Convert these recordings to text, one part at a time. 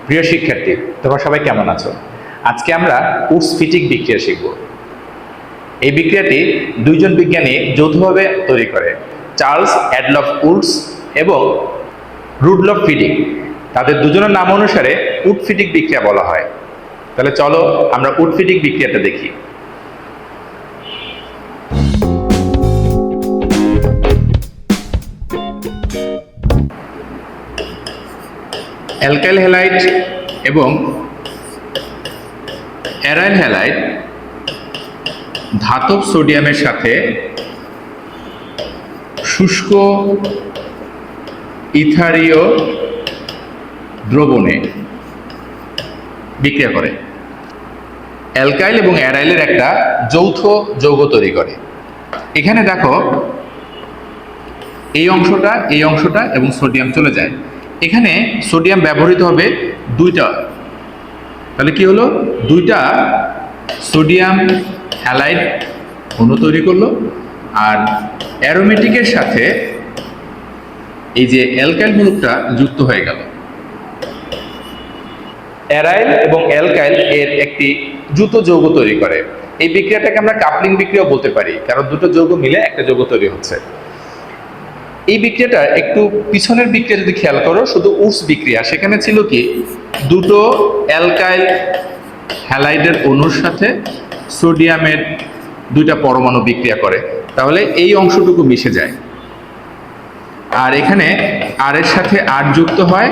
প্রিয় শিক্ষার্থী, তোমরা সবাই কেমন আছো? আজকে আমরা উডস ফিটিক বিক্রিয়া শিখব। এই বিক্রিয়াটি দুইজন বিজ্ঞানী যৌথভাবে তৈরি করে, চার্লস অ্যাডলফ উডস এবং রুডলফ ফিটিক। তাদের দুজনের নাম অনুসারে উড ফিটিক বিক্রিয়া বলা হয়। তাহলে চলো আমরা উড ফিটিক বিক্রিয়াটা দেখি। অ্যালকাইল হ্যালাইড এবং অ্যারাইল হ্যালাইড ধাতব সোডিয়ামের সাথে শুষ্ক ইথারীয় দ্রবণে বিক্রিয়া করে। অ্যালকাইল এবং অ্যারাইলের একটা যৌথ যৌগ তৈরি করে। এখানে দেখো এই অংশটা এবং সোডিয়াম চলে যায়। এখানে সোডিয়াম ব্যবহৃত হবে দুইটা, তাহলে কি হলো, দুইটা সোডিয়াম হ্যালাইড অণু তৈরি করলো। আর অ্যারোমেটিকের সাথে এই যে অ্যালকাইল গ্রুপটা যুক্ত হয়ে গেল। অ্যারাইল এবং অ্যালকাইল এর একটি যৌথ যৌগ তৈরি করে। এই বিক্রিয়াটাকে আমরা কাপলিং বিক্রিয়াও বলতে পারি, কারণ দুটো যৌগ মিলে একটা যৌগ তৈরি হচ্ছে। এই বিক্রিয়াটা একটু পিছনের বিক্রিয়া যদি খেয়াল করো, শুধু উডস বিক্রিয়া, সেখানে ছিল কি, দুটো অ্যালকাইল হ্যালাইডের অণুর সাথে সোডিয়ামের দুইটা পরমাণু বিক্রিয়া করে, তাহলে এই অংশটুকু মিশে যায়। আর এখানে আর এর সাথে আর যুক্ত হয়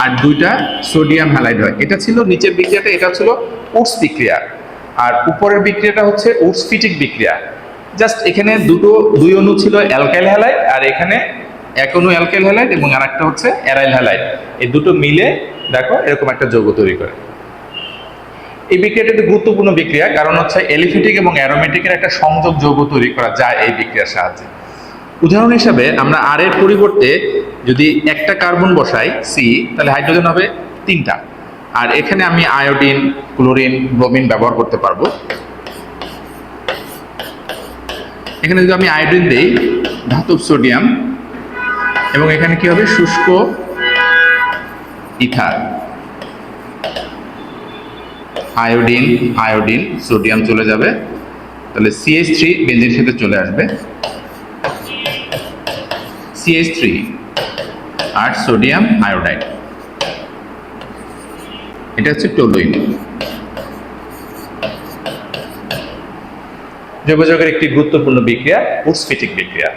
আর দুইটা সোডিয়াম হ্যালাইড হয়। এটা ছিল নিচের বিক্রিয়াটা, এটা ছিল উডস বিক্রিয়া। আর উপরের বিক্রিয়াটা হচ্ছে উডস ফিটিক বিক্রিয়া। জাস্ট এখানে দুই অণু ছিল অ্যালকাইল হ্যালাইড, আর এখানে এক অণু অ্যালকাইল হ্যালাইড এবং আরেকটা হচ্ছে অ্যারাইল হ্যালাইড। এই দুটো মিলে দেখো এরকম একটা যৌগ তৈরি করে। এই বিক্রিয়াটা একটি গুরুত্বপূর্ণ বিক্রিয়া, কারণ হচ্ছে অ্যালিফিটিক এবং অ্যারোমেটিকের একটা সংযোগ যৌগ তৈরি করা যায় এই বিক্রিয়ার সাহায্যে। উদাহরণ হিসাবে আমরা আর এর পরিবর্তে যদি একটা কার্বন বসাই সি, তাহলে হাইড্রোজেন হবে তিনটা। আর এখানে আমি আয়োডিন, ক্লোরিন, ব্রোমিন ব্যবহার করতে পারবো। এখানে যদি আমি আয়োডিন দেই, ধাতব সোডিয়াম, এবং এখানে কি হবে, শুষ্ক ইথার। আয়োডিন সোডিয়াম চলে যাবে, তাহলে CH3 বেঞ্জিনের সাথে চলে আসবে, CH3 আর সোডিয়াম আয়োডাইড। এটা হচ্ছে টলুইন। যোগাযোগের একটি গুরুত্বপূর্ণ বিক্রিয়া উডস ফিটিক বিক্রিয়া।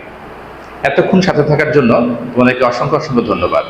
এতক্ষণ সাথে থাকার জন্য তোমাদেরকে অসংখ্য ধন্যবাদ।